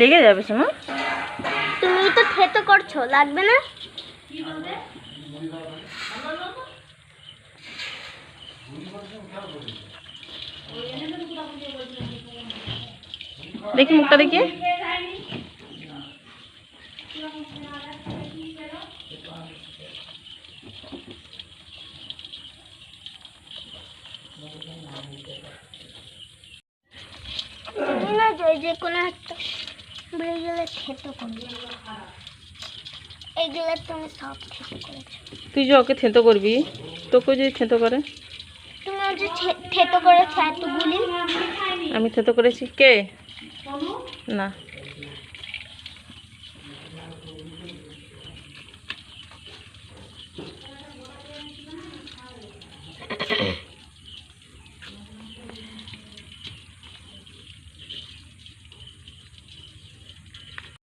লেগে যাবে সোমা। তুমি তো থেতো করছো, লাগবে না? দেখি মুখটা দেখি। না যে কোনো একটা বেড়ে গেলে থেতো করবে। এগুলো তুমি সব থেতো করেছো। তুই যে ওকে থেতো করবি, তোকে যদি থেতো করে। তুমি যে থেতো করেছো এতগুলি। আমি থেতো করেছি? কে? না।